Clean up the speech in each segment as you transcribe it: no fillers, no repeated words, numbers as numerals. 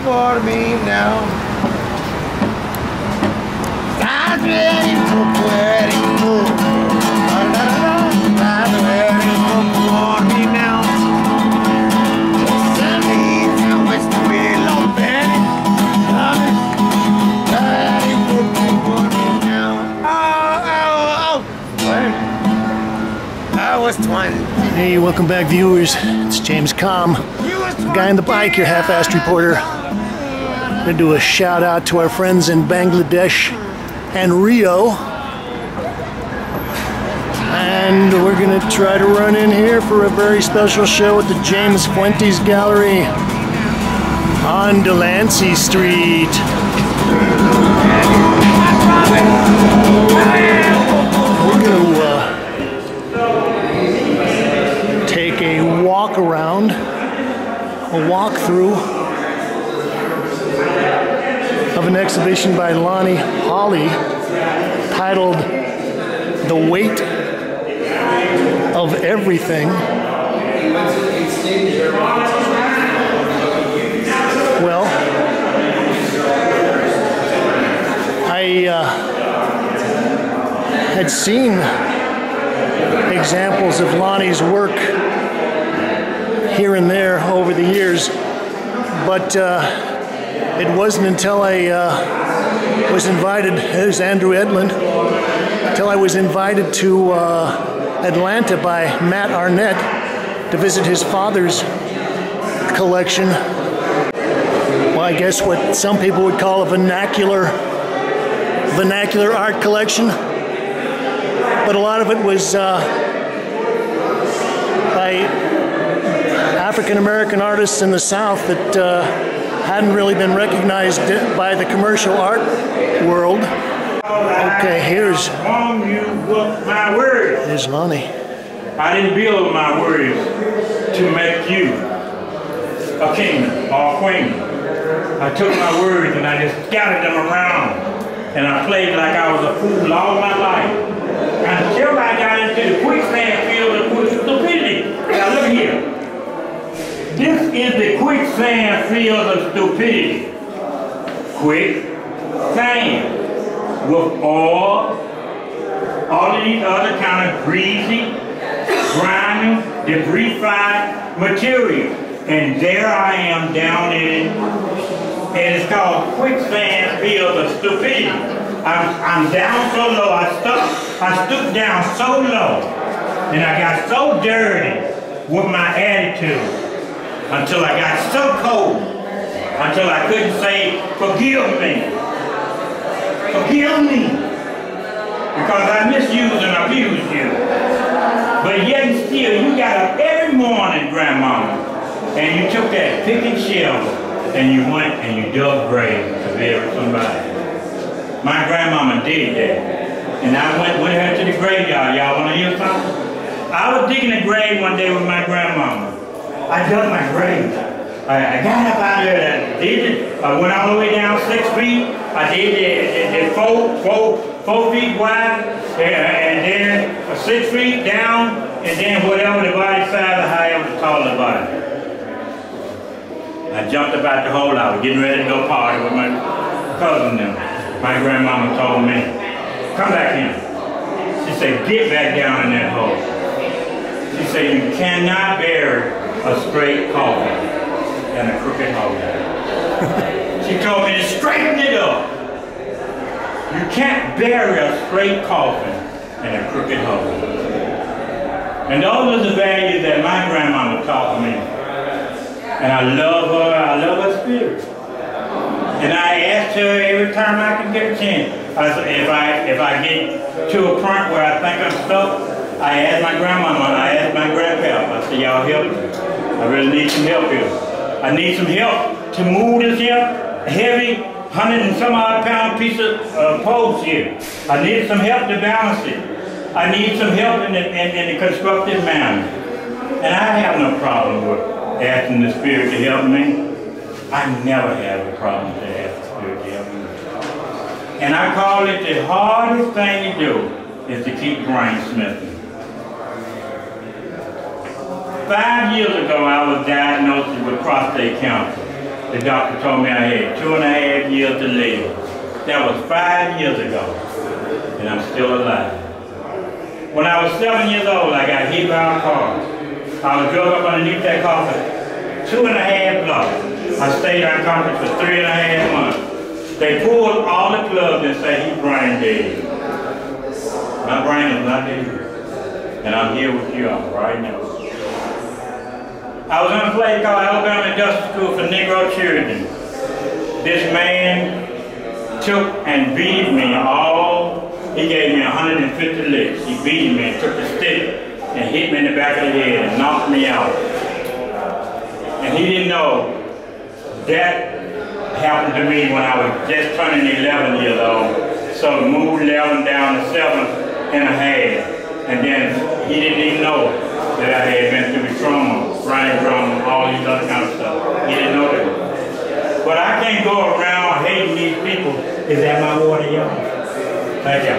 For me now. I'm ready for poetic. I'm ready for me now. Send me to West Below Benny. I'm ready for me now. I was 20. Hey, welcome back, viewers. It's James Kalm, the guy on the bike, your half-assed reporter. I'm going to do a shout out to our friends in Bangladesh and Rio. And we're going to try to run in here for a very special show at the James Fuentes Gallery on Delancey Street. We're going to take a walk around, a walk through of an exhibition by Lonnie Holley titled The Weight of Everything. Well, I had seen examples of Lonnie's work here and there over the years, but it wasn't until I was invited, there's Andrew Edmund, until I was invited to Atlanta by Matt Arnett to visit his father's collection. Well, I guess what some people would call a vernacular art collection. But a lot of it was by African American artists in the South that hadn't really been recognized by the commercial art world. Okay, here's my words. Here's Lonnie. I didn't build my words to make you a kingdom or a queen. I took my words and I just scattered them around, and I played like I was a fool all my life until I got into the quicksand field of stupidity. Now look here. This is the quicksand field of stupidity. Quicksand. With all of these other kind of greasy, grimy, debris-fied material. And there I am down in it. And it's called quicksand field of stupidity. I'm down so low, I stooped down so low, and I got so dirty with my attitude until I got so cold, until I couldn't say, forgive me. Forgive me, because I misused and abused you. But yet and still, you got up every morning, Grandmama, and you took that pick and shovel, and you went and you dug graves to bury somebody. My grandmama did that, and I went with her to the graveyard. Y'all want to hear something? I was digging a grave one day with my grandmama. I dug my grave. I got up out there, I went all the way down 6 feet. I did the 4 feet wide, and then 6 feet down, and then whatever the body size or however tall the body. I jumped up out the hole. I was getting ready to go party with my cousin now. My grandmama told me, come back in. She She said, get back down in that hole. She said, you cannot bury a straight coffin in a crooked hole. She told me to straighten it up. You can't bury a straight coffin in a crooked hole. And those are the values that my grandmama taught me. And I love her spirit. And I asked her every time I can get a chance. I said, if I get to a point where I think I'm stuck, I ask my grandmama, I ask my grandpa, I say, y'all help me. I really need some help here. I need some help to move this here heavy 100 and some odd pound piece of post here. I need some help to balance it. I need some help in the constructive manner. And I have no problem with asking the Spirit to help me. I never have a problem to ask the Spirit to help me. And I call it the hardest thing to do is to keep brainsmithing. 5 years ago, I was diagnosed with prostate cancer. The doctor told me I had 2.5 years to live. That was 5 years ago, and I'm still alive. When I was 7 years old, I got hit by a car. I was drug up underneath that coffin 2.5 blocks. I stayed unconscious for 3.5 months. They pulled all the plugs and said he's brain dead. My brain is not dead. And I'm here with you all right now. I was in a place called Alabama Industrial School for Negro Children. This man took and beat me all. He gave me 150 licks. He beat me and took the stick and hit me in the back of the head and knocked me out. And he didn't know that happened to me when I was just turning 11 years old. So moved 11 down to 7.5. And then he didn't even know that I had been through trauma, brain trauma, all these other kind of stuff. He didn't know that. But I can't go around hating these people. Is that my water, y'all? Thank you.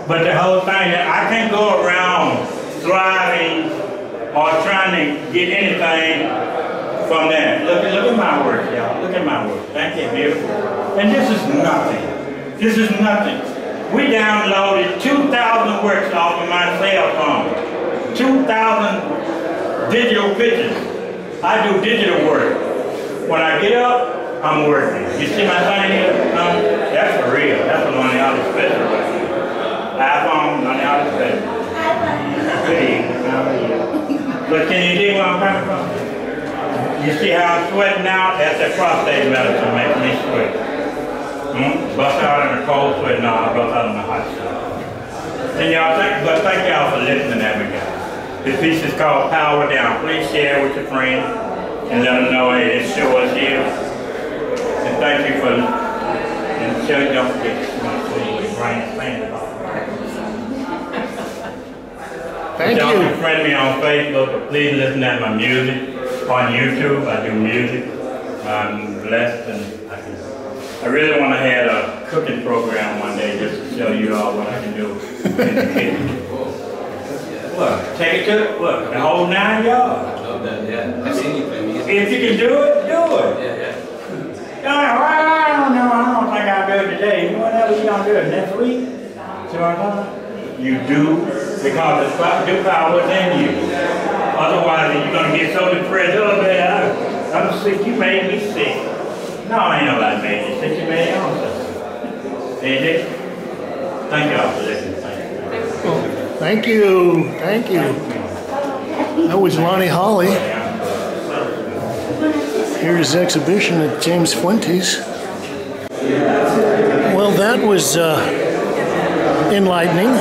But the whole thing, I can't go around thriving or trying to get anything from that. Look at my work, y'all. Look at my work. Thank you, beautiful. And this is nothing. This is nothing. We downloaded 2,000 works off of my cell phone. 2,000 digital pictures. I do digital work. When I get up, I'm working. You see my thing here? That's for real. That's a Lonnie Holley special right here. iPhone, Lonnie Holley special. But can you dig where I'm coming from? You see how I'm sweating out? That's that prostate medicine making me sweat. Bust out in the cold sweat, no, I bust out in the hot sweat. And y'all thank y'all for listening to me, guys. This piece is called Power Down. Please share with your friends and let them know it show us here. And thank you for, and show you don't forget to Brian is playing about. Thank you. Y'all can friend me on Facebook, but please listen to my music. On YouTube, I do music. I'm blessed, and I really want to have a cooking program one day just to show you all what I can do in the kitchen. Look, take it to, look, the whole 9 yards. I love that, yeah. I've seen you play music. If you can do it, do it. Yeah. I don't know, I don't think I'll do it today. You know what else you gonna do it next week? See what I'm talking? You do, because the do power is in you. Otherwise, you're gonna get so depressed, oh man, I'm sick, you made me sick. No, ain't nobody made you sick, you made your own self. AJ, thank y'all for listening. Thank you. Thank you. That was Lonnie Holley. Here's his exhibition at James Fuentes. Well, that was enlightening.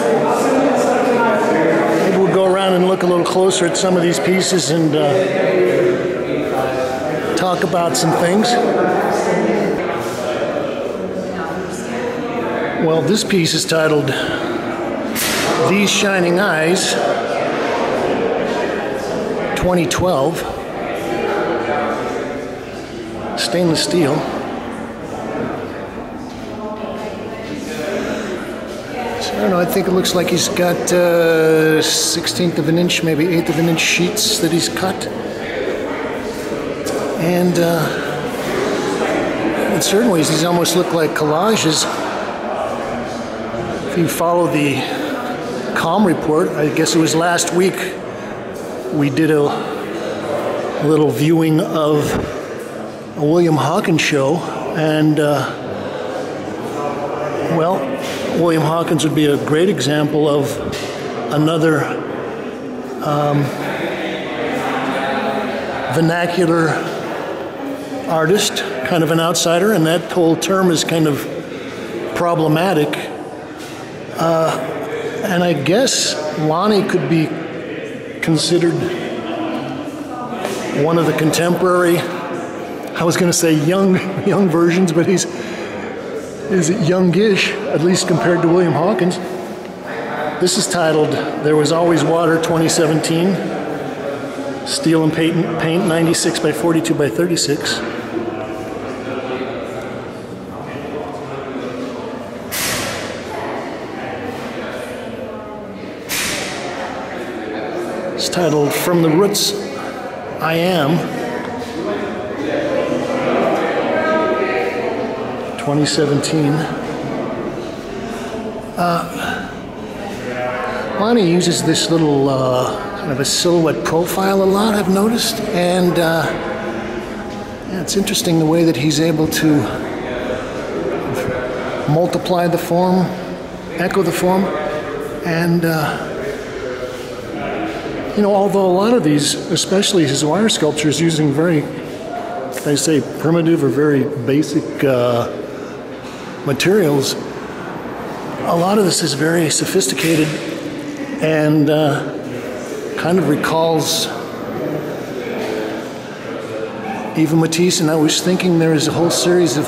Maybe we'll go around and look a little closer at some of these pieces and talk about some things. Well, this piece is titled These Shining Eyes, 2012, stainless steel. So I don't know, I think it looks like he's got 1/16 of an inch, maybe 1/8 of an inch sheets that he's cut. And in certain ways, these almost look like collages. If you follow the Kalm report. I guess it was last week we did a little viewing of a William Hawkins show, and well, William Hawkins would be a great example of another vernacular artist, kind of an outsider, and that whole term is kind of problematic. And I guess Lonnie could be considered one of the contemporary, I was going to say young versions, but he's youngish, at least compared to William Hawkins. This is titled There Was Always Water 2017, Steel and Paint 96 by 42 by 36. It's titled From the Roots I Am, 2017. Lonnie uses this little kind of a silhouette profile a lot, I've noticed, and yeah, it's interesting the way that he's able to multiply the form, echo the form, and you know, although a lot of these, especially his wire sculptures, using very, I say, primitive or very basic materials, a lot of this is very sophisticated and kind of recalls even Matisse. And I was thinking there is a whole series of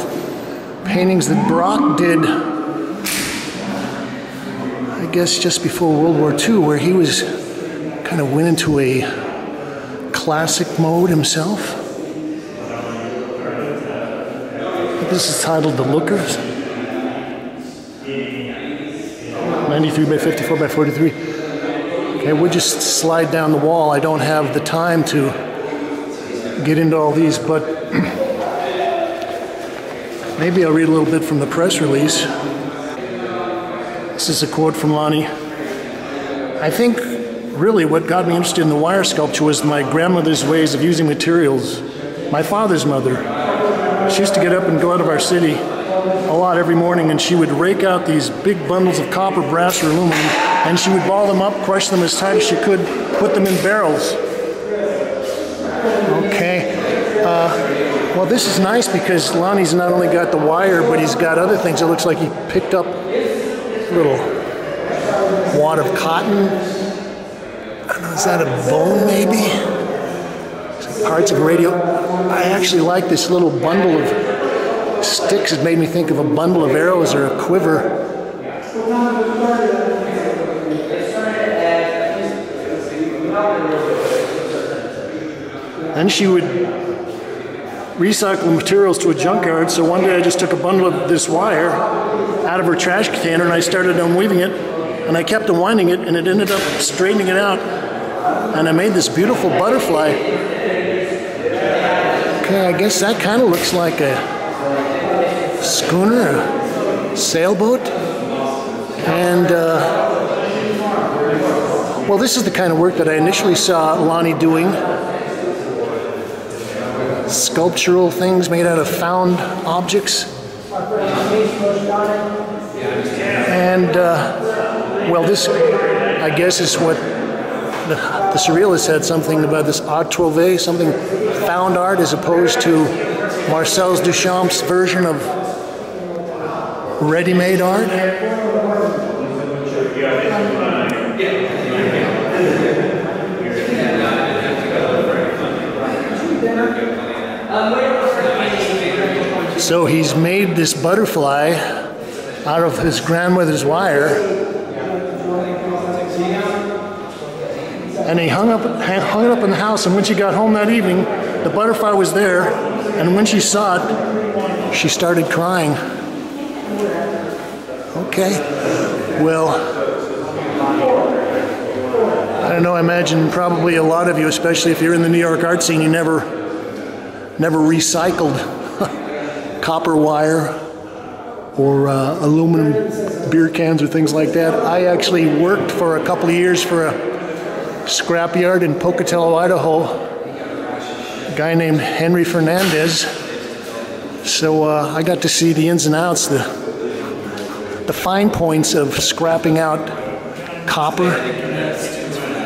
paintings that Braque did, I guess just before World War II, where he was kind of went into a classic mode himself. This is titled The Lookers. 93 by 54 by 43. Okay, we'll just slide down the wall. I don't have the time to get into all these, but maybe I'll read a little bit from the press release. This is a quote from Lonnie. I think really what got me interested in the wire sculpture was my grandmother's ways of using materials. My father's mother, she used to get up and go out of our city a lot every morning, and she would rake out these big bundles of copper, brass, or aluminum, and she would ball them up, crush them as tight as she could, put them in barrels. Okay. Well, this is nice because Lonnie's not only got the wire, but he's got other things. It looks like he picked up a little wad of cotton. I don't know, is that a bone maybe? Parts of a radio. I actually like this little bundle of sticks. It made me think of a bundle of arrows or a quiver. Then she would recycle materials to a junkyard, so one day I just took a bundle of this wire out of her trash container and I started unweaving it, and I kept unwinding it, and it ended up straightening it out, and I made this beautiful butterfly. Okay, I guess that kind of looks like a schooner, a sailboat, and well, this is the kind of work that I initially saw Lonnie doing. Sculptural things made out of found objects. And well, this, I guess, is what the Surrealists had something about this art trouvé, something found art, as opposed to Marcel Duchamp's version of ready-made art. So he's made this butterfly out of his grandmother's wire, and he hung it up in the house, and when she got home that evening, the butterfly was there, and when she saw it, she started crying. Okay, well, I don't know, I imagine probably a lot of you, especially if you're in the New York art scene, you never recycled copper wire or aluminum beer cans or things like that. I actually worked for a couple of years for a scrapyard in Pocatello, Idaho, a guy named Henry Fernandez. So I got to see the ins and outs, the fine points of scrapping out copper,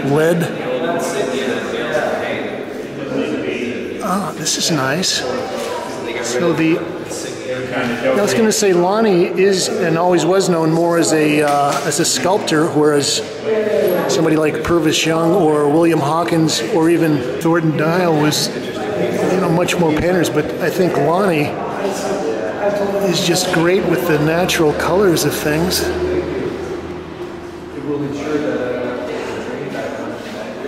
lead. Oh, this is nice. So I was going to say Lonnie is and always was known more as a sculptor, whereas somebody like Purvis Young or William Hawkins or even Thornton Dial was, much more painters. But I think Lonnie is just great with the natural colors of things.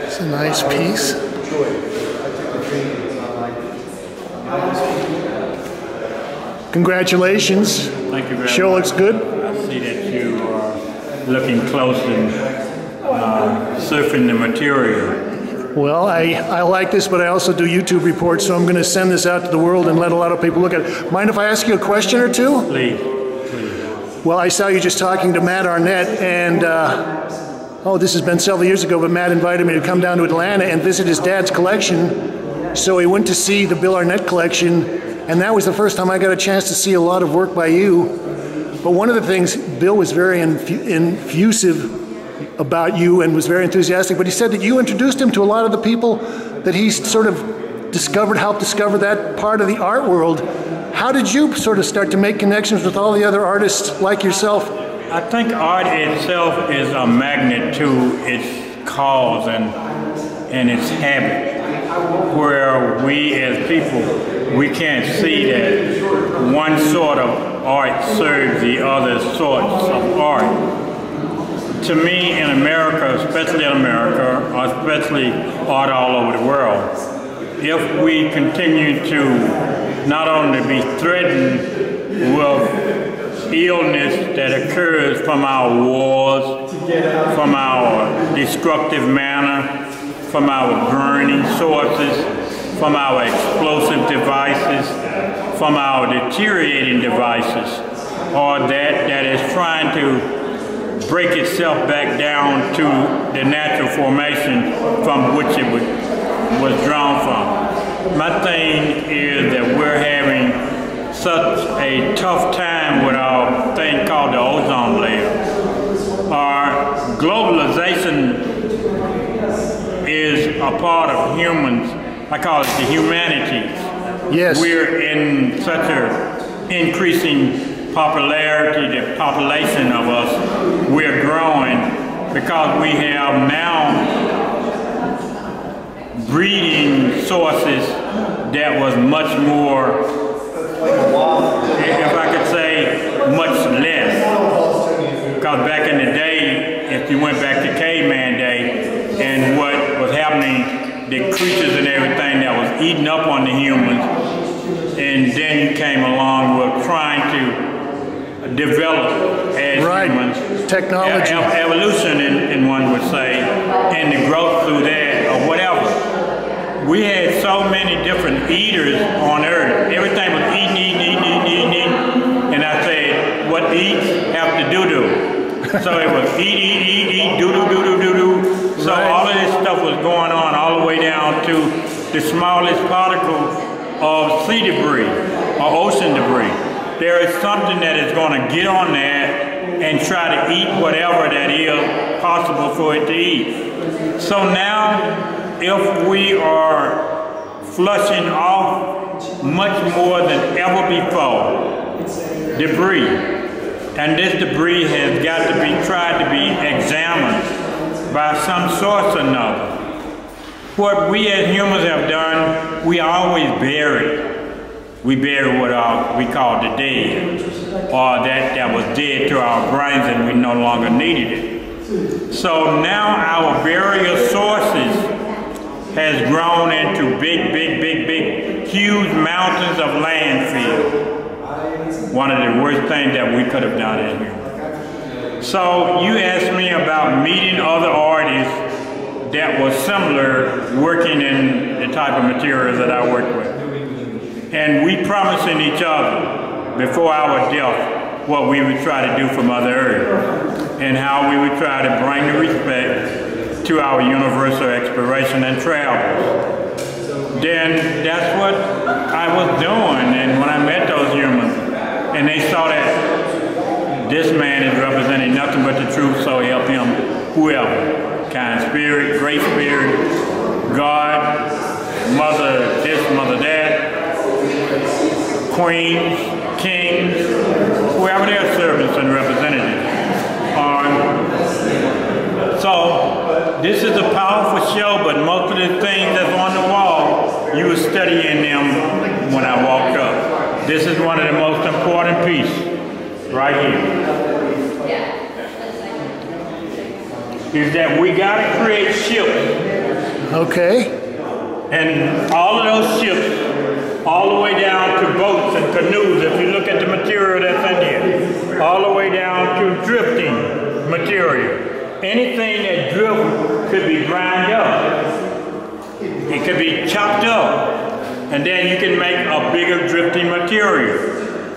It's a nice piece. Congratulations. Thank you very much. Show looks good. I see that you are looking close and surfing the material. Well, I like this, but I also do YouTube reports, so I'm going to send this out to the world and let a lot of people look at it. Mind if I ask you a question or two? Please. Well, I saw you just talking to Matt Arnett, and this has been several years ago, but Matt invited me to come down to Atlanta and visit his dad's collection. So he went to see the Bill Arnett collection, and that was the first time I got a chance to see a lot of work by you. But one of the things, Bill was very effusive about you and was very enthusiastic, but he said that you introduced him to a lot of the people that he sort of helped discover that part of the art world. How did you sort of start to make connections with all the other artists like yourself? I think art itself is a magnet to its cause and its habit, where we as people, we can't see that one sort of art serves the other sorts of art. To me, in America, especially art all over the world, if we continue to not only be threatened with illness that occurs from our wars, from our destructive manner, from our burning sources, from our explosive devices, from our deteriorating devices, or that is trying to break itself back down to the natural formation from which it was drawn from. My thing is that we're having such a tough time with our thing called the ozone layer. Our globalization is a part of humans. I call it the humanities. Yes. We're in such an increasing popularity, the population of us, we're growing because we have now breeding sources that was much more, if I could say, much less. Because back in the day, if you went back to caveman day and what was happening, the creatures and everything that was eating up on the humans, and then you came along with trying to develop as humans. Technology. Evolution, and one would say, and the growth through that or whatever. We had so many different eaters on earth. Everything was eating. And I said, what eats have to do. So it was eat, do. So all of this stuff was going on all the way down to the smallest particle of sea debris or ocean debris. There is something that is going to get on that and try to eat whatever that is possible for it to eat. So now, if we are flushing off much more than ever before, debris, and this debris has got to be tried to be examined by some source or another. What we as humans have done, we always bury. We bury what we call the dead, or that was dead to our brains and we no longer needed it. So now our burial sources has grown into big, huge mountains of landfill. One of the worst things that we could have done in here. So you asked me about meeting other artists that was similar, working in the type of materials that I work with. And we promising each other before our death what we would try to do for Mother Earth and how we would try to bring the respect to our universal exploration and travels. Then that's what I was doing, and when I met those humans, and they saw that this man is representing nothing but the truth, so help him, whoever, kind spirit, great spirit, God, mother this, mother that, queens, kings, whoever their servants and representatives are. So this is a powerful show, but most of the things that's on the wall, you were studying them when I walked up. This is one of the most important pieces right here. Is that we gotta create ships. Okay. And all of those ships, all the way down to boats and canoes, if you look at the material that's in here, all the way down to drifting material. Anything that drifts could be ground up. It could be chopped up. And then you can make a bigger drifting material.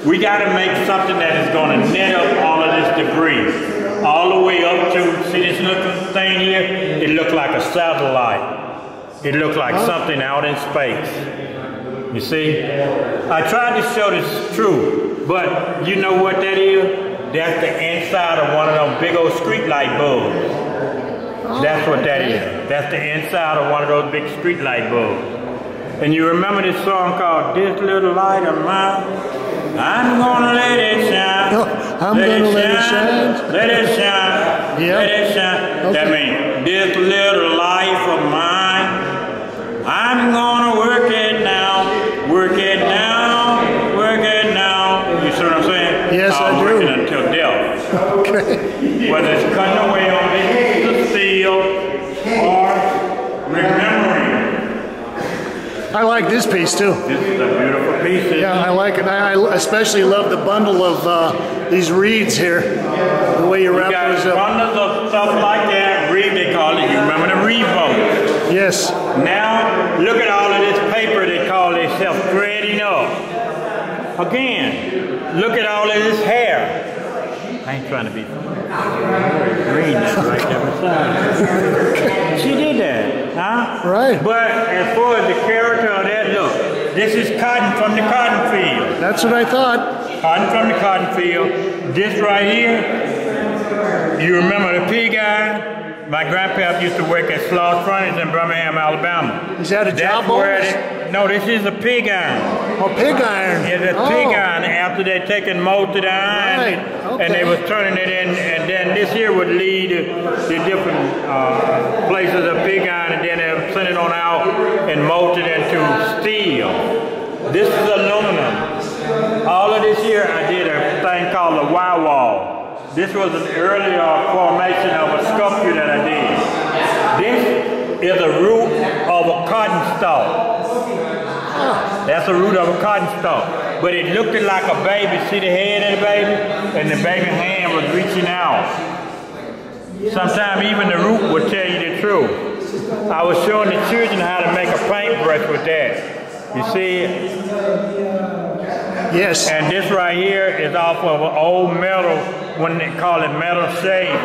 We got to make something that is going to net up all of this debris. All the way up to, see this looking thing here? It looked like a satellite. It looked like something out in space. You see? I tried to show this true, but you know what that is? That's the inside of one of those big old street light bulbs. That's what that is. That's the inside of one of those big street light bulbs. And you remember this song called This Little Light of Mine? I'm gonna let it shine. I'm gonna let it shine. Let it shine. Yeah. Let it shine. Okay. That means this little life of mine, I'm gonna work it now. Work it now. Work it now. You see what I'm saying? Yes, I do. Work it until death. Okay. Whether it's cutting away on the steel or remembering. I like this piece too. This is a beautiful piece. Yeah, I like it. I especially love the bundle of these reeds here. The way you wrap those up. Bundles of stuff like that. Reed, they call it. You remember the reed boat? Yes. Now, look at all of this paper they call themselves threading up. Again, look at all of this hair. I ain't trying to be green that right there beside. She did that, huh? Right. But as far as the character of that, look, this is cotton from the cotton field. That's what I thought. Cotton from the cotton field. This right here, you remember the pig iron? My grandpa used to work at Sloss Furnace in Birmingham, Alabama. Is that a job bonus? No, this is a pig iron. Oh, pig iron. It's a pig iron after they taken molted iron. Right. Okay. And they was turning it in, and then this here would lead to different places of pig iron, and then they sent it on out and molted into steel. This is aluminum. All of this here, I did a thing called a Y wall. This was an earlier formation of a sculpture that I did. This is a root of a cotton stalk. That's the root of a cotton stalk. But it looked like a baby. See the head of the baby? And the baby hand was reaching out. Sometimes even the root would tell you the truth. I was showing the children how to make a paintbrush with that. You see it? Yes. And this right here is off of an old metal, when they call it metal shaving.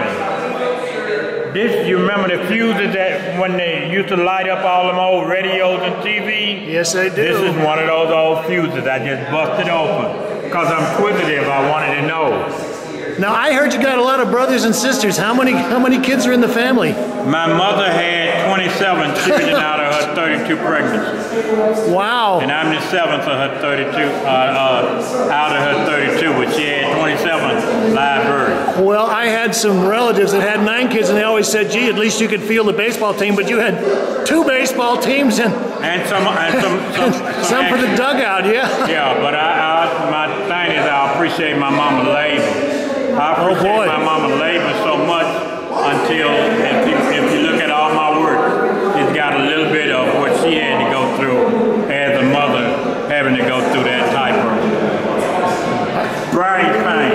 This, you remember the fuses that when they used to light up all them old radios and TV? Yes, I do. This is one of those old fuses. I just busted open because I'm inquisitive. I wanted to know. Now I heard you got a lot of brothers and sisters. How many kids are in the family? My mother had 27 children out of her 32 pregnancies. Wow. And I'm the 7th of her 32, out of her 32, but she had 27 live births. Well, I had some relatives that had 9 kids, and they always said, "Gee, at least you could field the baseball team." But you had 2 baseball teams and some for the dugout, yeah. Yeah, but my thing is I appreciate my mama labor. I appreciate my mama labor so much until if you look at all my work, it's got a little bit of what she had to go through as a mother, having to go through that type of brain pain.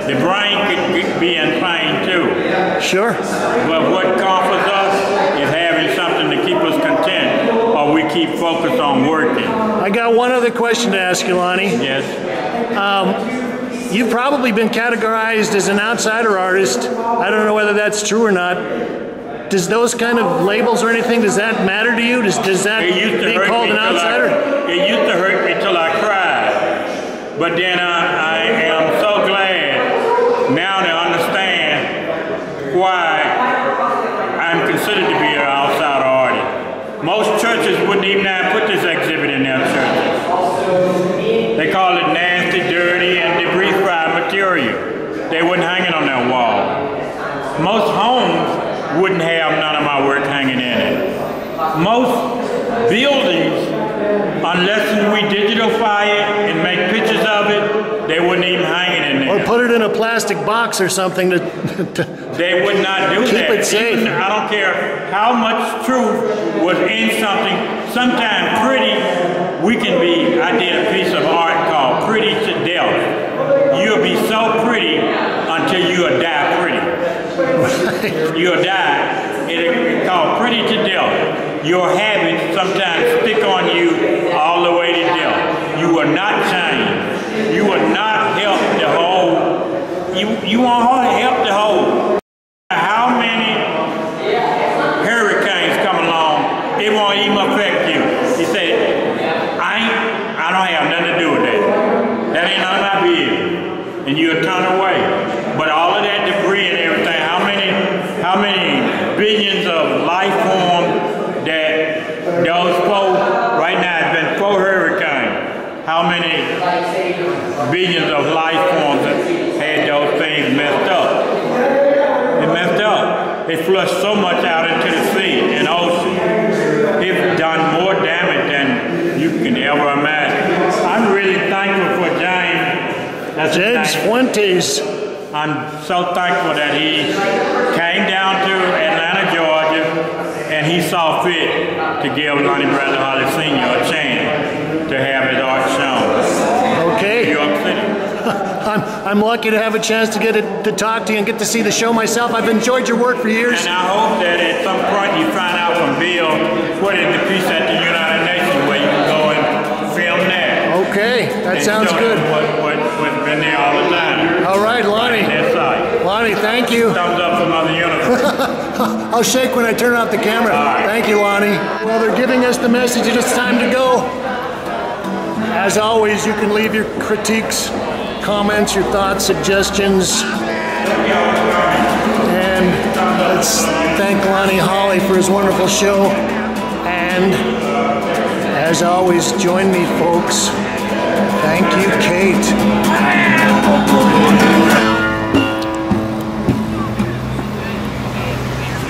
The brain could be in pain too. Sure. But what comforts us is having something to keep us content, or we keep focused on working. I got one other question to ask you, Lonnie. Yes. you've probably been categorized as an outsider artist. I don't know whether that's true or not. Does those kind of labels or anything, does that matter to you? Does that being called an outsider? It used to hurt me till I cried. But then I am so glad now to understand why I'm considered to be an outsider artist. Most churches wouldn't even have put this exhibit in their churches. They call it nasty, dirty, and debris-fried material. They wouldn't hang it on their wall. Most homes wouldn't have none of my work hanging in it. Most buildings, unless we digitalify it and make pictures of it, they wouldn't even hang it in there. Or put it in a plastic box or something to they would not do keep that. It safe. Even, I don't care how much truth was in something. Sometimes pretty, we can be, I did a piece of art called Pretty to Death. You'll be so pretty until you'll die pretty. You'll die. It's called Pretty to Death. Your habits sometimes stick on you all the way to death. You will not change. You will not help the whole. You won't help the whole. How many hurricanes come along, it won't even affect you. He said, I don't have nothing to do with that. That ain't none of my business. And you'll turn away. But all of that debris and everything, how many billions of life forms that those four, right now it's been 4 hurricanes. How many billions of life forms have had those things messed up? It messed up. It flushed so much out into the sea and ocean. It's done more damage than you can ever imagine. I'm really thankful for James. That's James Fuentes. I'm so thankful that he came down to Atlanta, Georgia, and he saw fit to give Lonnie Holley Sr. a chance to have his art shown. Okay. New York City. I'm lucky to have a chance to get to talk to you and get to see the show myself. I've enjoyed your work for years. And I hope that at some point you find out from Bill what is the piece at the United Nations where you can go and film that. Okay, that sounds good. What's been there all the time. All right, Lonnie. Lonnie, thank you. Thumbs up from Mother Universe. I'll shake when I turn off the camera. Right. Thank you, Lonnie. Well, they're giving us the message that it's time to go. As always, you can leave your critiques, comments, your thoughts, suggestions. And let's thank Lonnie Holley for his wonderful show. And as always, join me, folks. Thank you, Kate.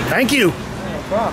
Thank you. No problem.